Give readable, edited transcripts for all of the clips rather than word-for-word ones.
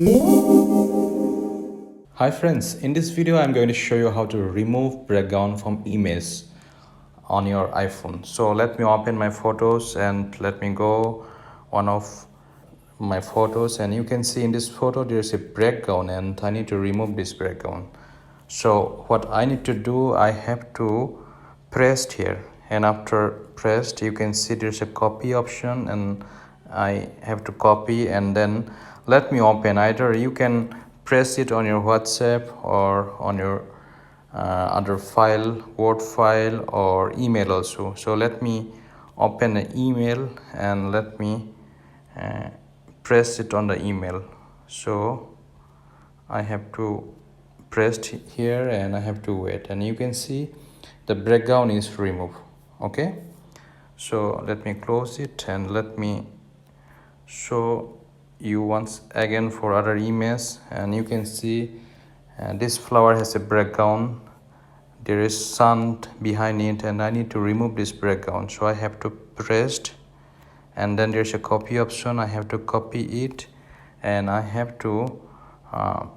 Hi friends, in this video I'm going to show you how to remove background from image on your iPhone. So let me open my photos and let me go one of my photos, and you can see in this photo there is a background and I need to remove this background. So what I need to do, I have to press here, and after pressed you can see there's a copy option and I have to copy, and then let me open. Either you can press it on your WhatsApp or on your other file, Word file or email also. So let me open an email and let me uh, press it on the email. So I have to press here and I have to wait, and you can see the background is removed. Okay, so let me close it and let me show you once again for other image, and you can see this flower has a background. There is sun behind it and I need to remove this background, so I have to press, and then there's a copy option. I have to copy it and I have to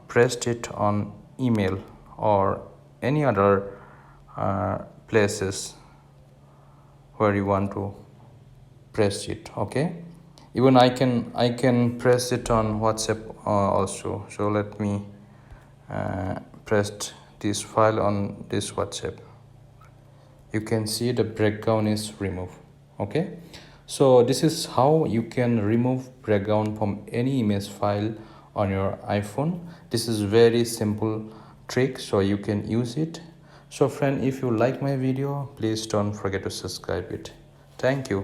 press it on email or any other places where you want to press it. Okay, even I can press it on WhatsApp also. So let me press this file on this WhatsApp. You can see the background is removed. Okay, so this is how you can remove background from any image file on your iPhone. This is very simple trick, so you can use it. So friend, if you like my video, please don't forget to subscribe it. Thank you.